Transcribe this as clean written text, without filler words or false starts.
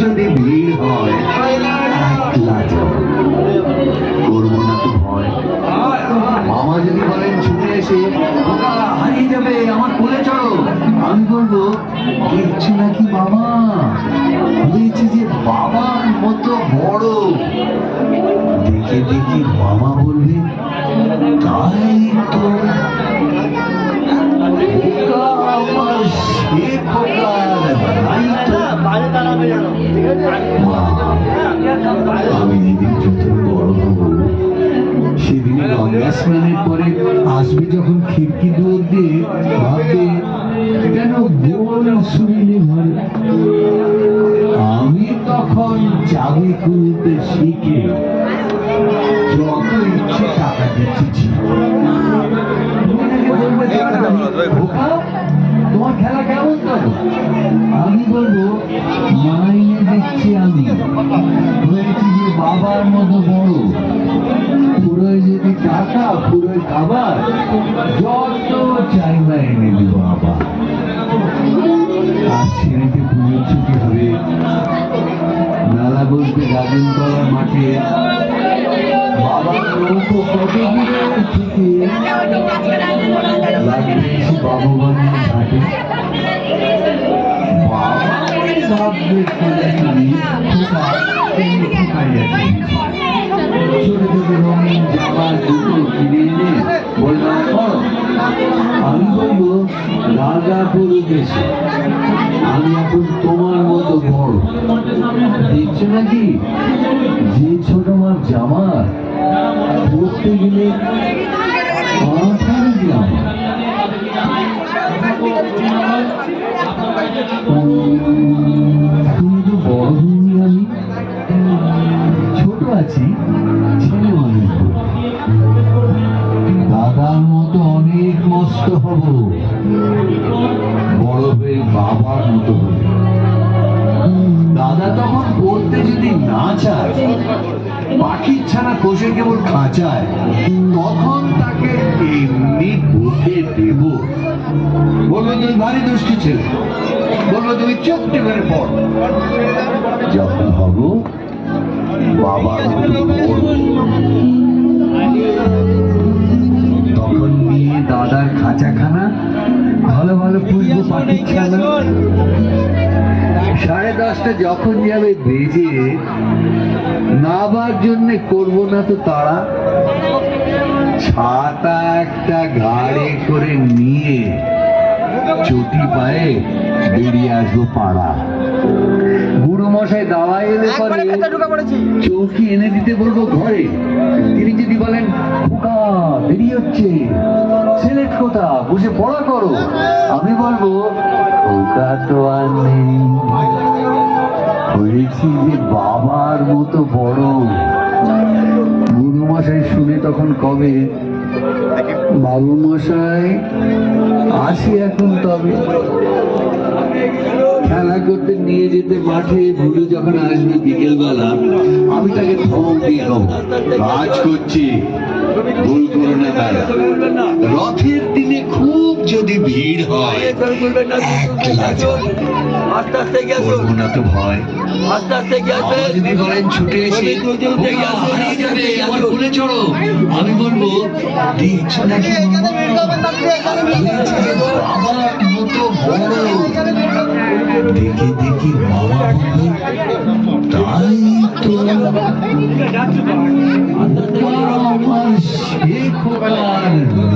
যদি ভিড় হয় একলা যাব, করবো না তো ভয়। মামা যদি বলেন ছুটে এসে খোকা হারিয়ে যাবে আমার কোলে চলো, আমি বলবো দেখছো নাকি মামা, হয়েছে যে বাবার মতো বড়। দেখে দেখে মামা বলবে তাই তো, খোকা আমার সে খোকা নাই তো। মা, আমি যেদিন প্রথম বড় হব সেদিনে গঙ্গা স্নানের পরে আসবে যখন খিড়কি দুয়ার দিয়ে, ভাববে কেন বোন শুনিনি ঘরে। আমি তখন চাবি খুলতে শিখে যত ইচ্ছে টাকা দিচ্ছি। তোমার খেলা কেমন তো? আমি বলবো মাইনে দিচ্ছি আমি, হয়েছি যে বাবার মতো বড়। পুরোয় যদি টাকা, পুরোয় খাবার, যত চাইবা এনে দিব বাবা। আর ছেলেকে পুজোর ছুটি হবে, মেলা বসবে গাজনতলার মাঠে। বাবার নৌকো কত দূরে থেকে লাগবে এসে বাবু বানিয়ে ঘাটে। বাবা ভাববে খোঁজাখুঁজি, খোকা এমনি খোকাই আছে। ছোট ছোট রঙিন জামার দুটো কিনে এনে বললাম করো। আমি বলবো রাজা করুক এসে, আমি এখন তোমার মতো বড়। দেখছো নাকি যে ছোট মার জামা পরতে গেলে আঠারো জামা। তুমি তো বড় হইনি, আমি ছোট আছি, ছেলে মানুষ। দাদার মতো অনেক মস্ত হব, বড় হয়ে বাবার মতো হব। দাদা তখন পড়তে যদি না চায়, পাখির ছানা কষে কেবল খাঁচায়, তখন তাকে এমনি বুকে দেব। বলবো তুমি ভারী দুষ্টি ছেলে, বলবো তুমি চুপটি করে পড়। যখন হব বাবার তখন নিয়ে দাদার খাঁচাখানা ভালো ভালো পুষবো পাখির ছানা। 10:30 যখন যাবে বেজে, নাবার জন্যে করবো না তো তারা। ছাতা একটা ঘাড়ে করে নিয়ে চটি পায়ে বেরিয়ে আসবো পাড়া। বুড়ো মশাই দাওয়াই এলে পরে চৌকি এনে দিতে বলবো ঘরে। তিনি যদি বলেন খোকা দেরি হচ্ছে, সিলেট কোথা, বসে পড়া করো, আমি বলবো খোকা তো আর নেই, হয়েছি যে বাবার মতো বড়। বুড়ো মশাই শুনে তখন কবে বাবু মশাই আসি এখন তবে। খেলা করতে নিয়ে যেতে মাঠে ভুলু যখন আসবে বিকেল বেলা, আমি তাকে ধমক দিয়ে দেবো কাজ করছি, ভুল করো না দাদা। রথের দিনে খুব যদি ভিড় হয় একলা যাব, করবো না তো ভয়। যদি বলেন ছুটে এসে হারিয়ে যাবে আমার কোলে চড়ো, আমি বলবো দেখছো নাকি আমার মতো বড়। দেখে দেখে বাবা বলবে তাই তো, আমার সে খোকা